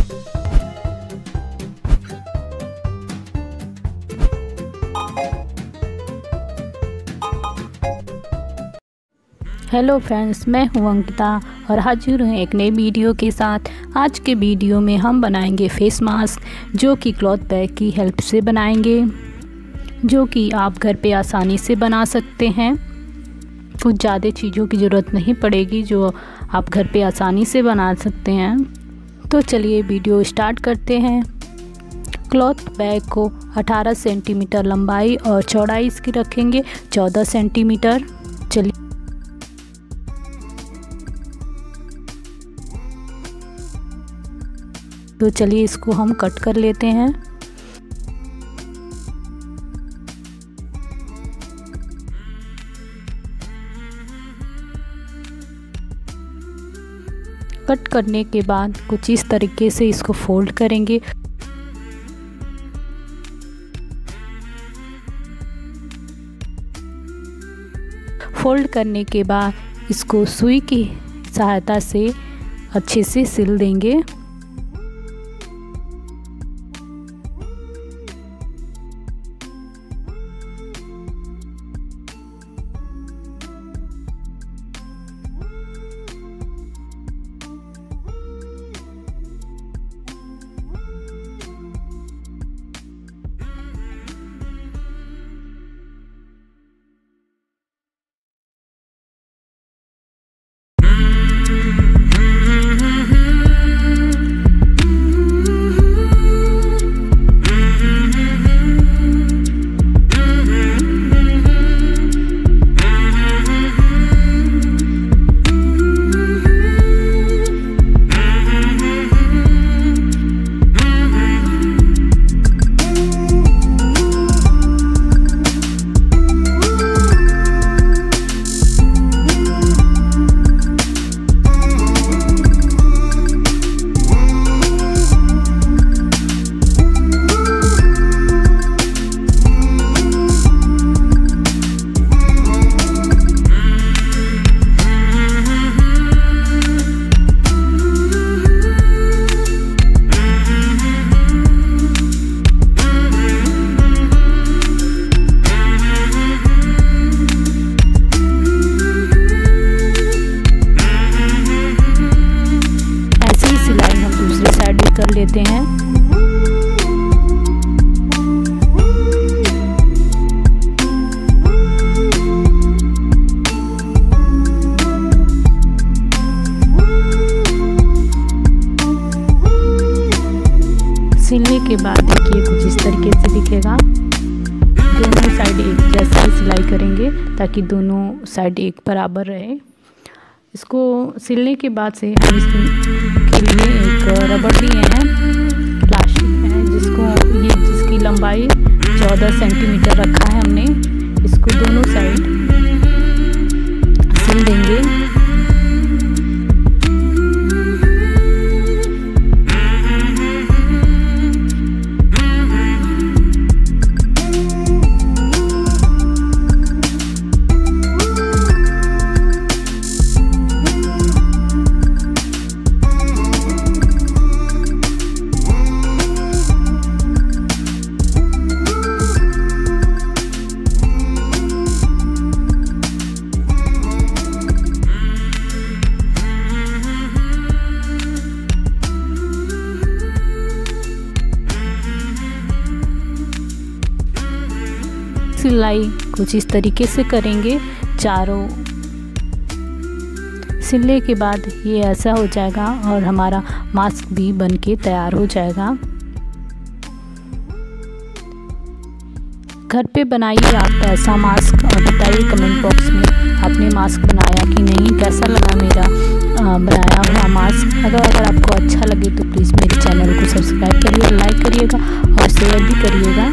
Hello friends, मैं हूं अंकिता और हाजिर हूं एक नई वीडियो के साथ। आज के वीडियो में हम बनाएंगे फेस मास्क, जो कि क्लॉथ बैग की हेल्प से बनाएंगे, जो कि आप घर पे आसानी से बना सकते हैं। कुछ ज़्यादा चीज़ों की ज़रूरत नहीं पड़ेगी, जो आप घर पे आसानी से बना सकते हैं। तो चलिए वीडियो स्टार्ट करते हैं। क्लॉथ बैग को 18 सेंटीमीटर लंबाई और चौड़ाई इसकी रखेंगे 14 सेंटीमीटर। चलिए तो चलिए इसको हम कट कर लेते हैं। कट करने के बाद कुछ इस तरीके से इसको फोल्ड करेंगे। फोल्ड करने के बाद इसको सुई की सहायता से अच्छे से सिल देंगे। कर लेते हैं। सिलने के बाद देखिए कुछ इस तरीके से दिखेगा। दोनों साइड एक जैसे ही सिलाई करेंगे ताकि दोनों साइड एक बराबर रहे। इसको सिलने के बाद से हम इसके लिए एक रबड़ लिए हैं, प्लास्टिक है, जिसकी लंबाई 14 सेंटीमीटर रखा है हमने। इसको दोनों साइड सिल देंगे। सिलाई कुछ इस तरीके से करेंगे चारों। सिलने के बाद ये ऐसा हो जाएगा और हमारा मास्क भी बनके तैयार हो जाएगा। घर पे बनाइए आप ऐसा मास्क और बताइए कमेंट बॉक्स में आपने मास्क बनाया कि नहीं, कैसा लगा मेरा बनाया हुआ मास्क। अगर आपको अच्छा लगे तो प्लीज़ मेरे चैनल को सब्सक्राइब करिए, लाइक करिएगा और शेयर भी करिएगा।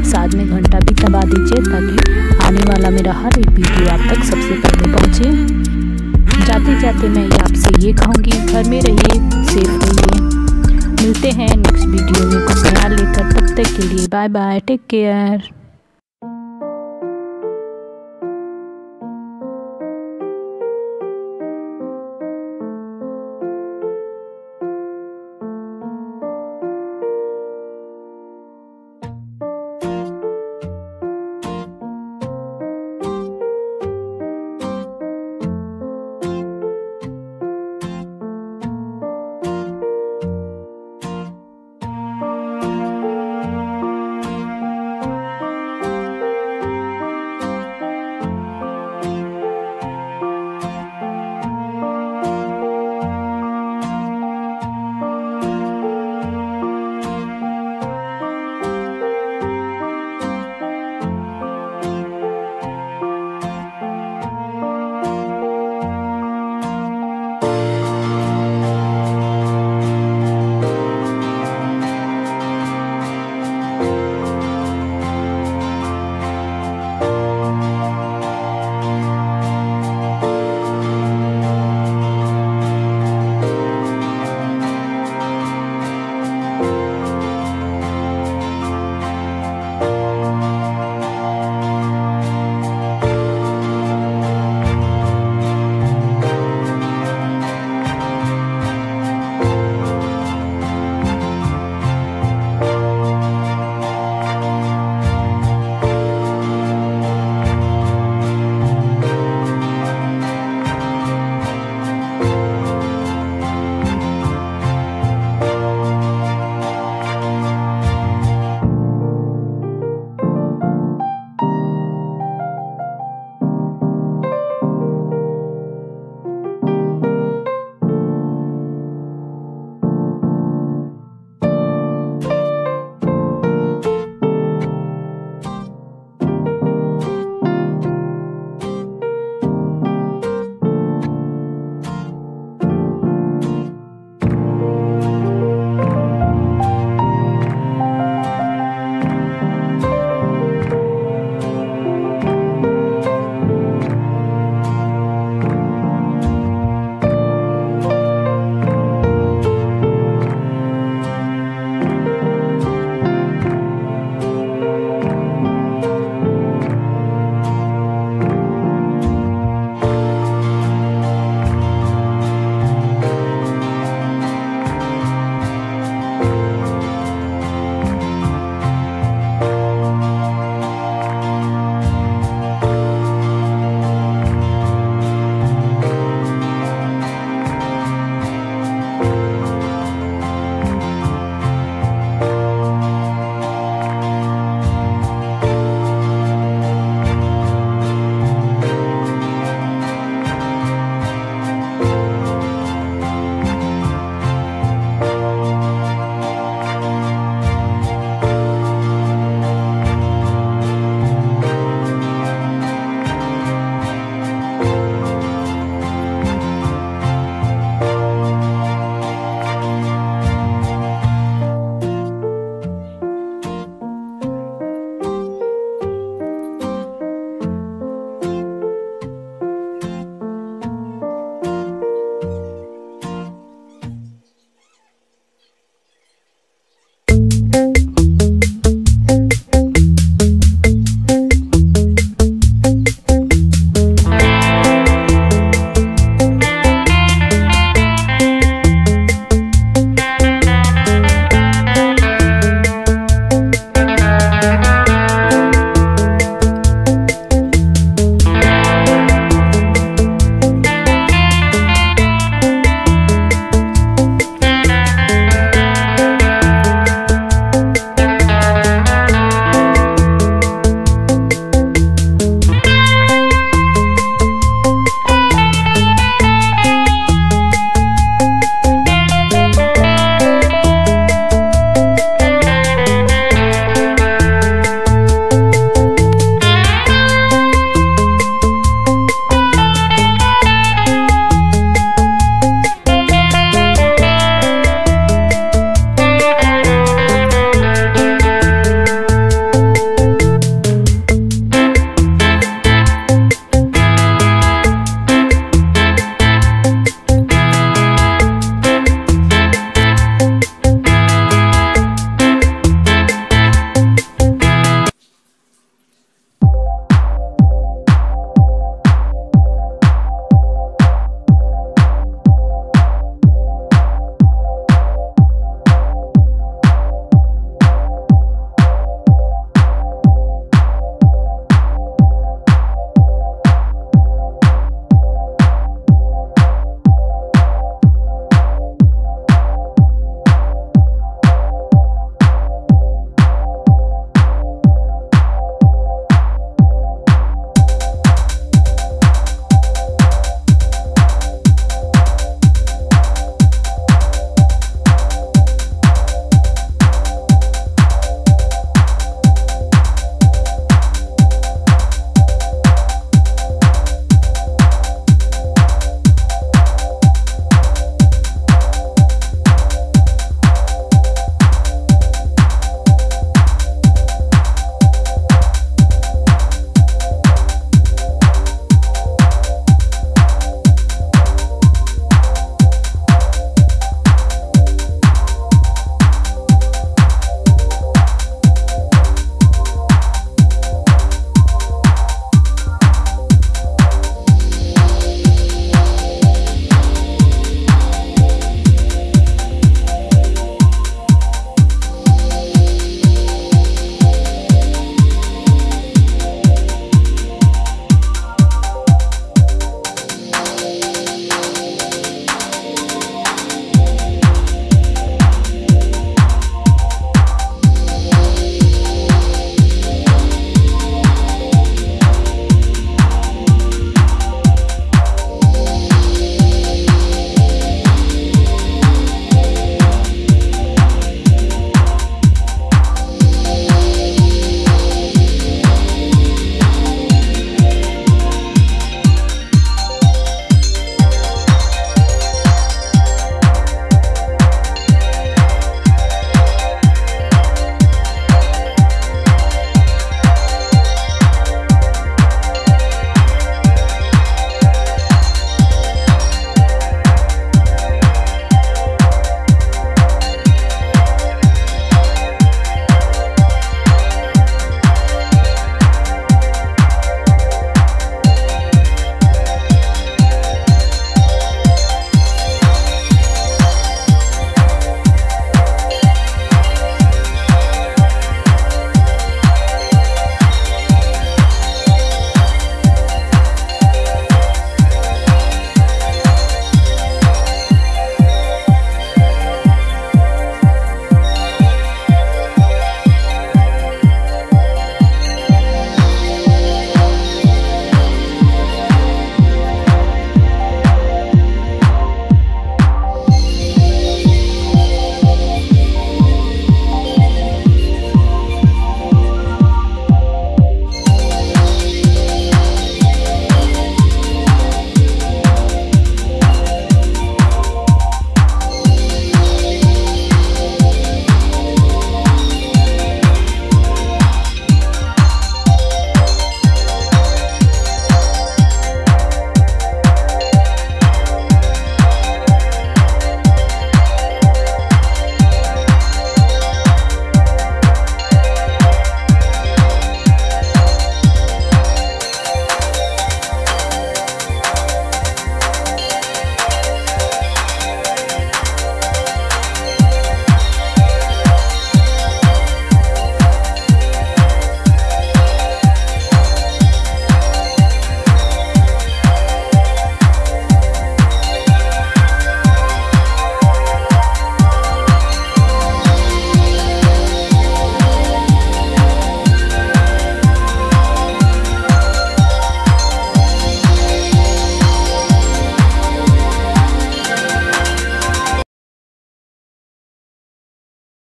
साथ में घंटा भी दबा दीजिए ताकि आने वाला मेरा हर एक वीडियो आप तक सबसे पहले पहुँचे। जाते जाते मैं आपसे ये कहूँगी, घर में रहिए, सेफ रहिए। मिलते हैं नेक्स्ट वीडियो में कुछ नया लेकर। तब तक के लिए बाय बाय, टेक केयर।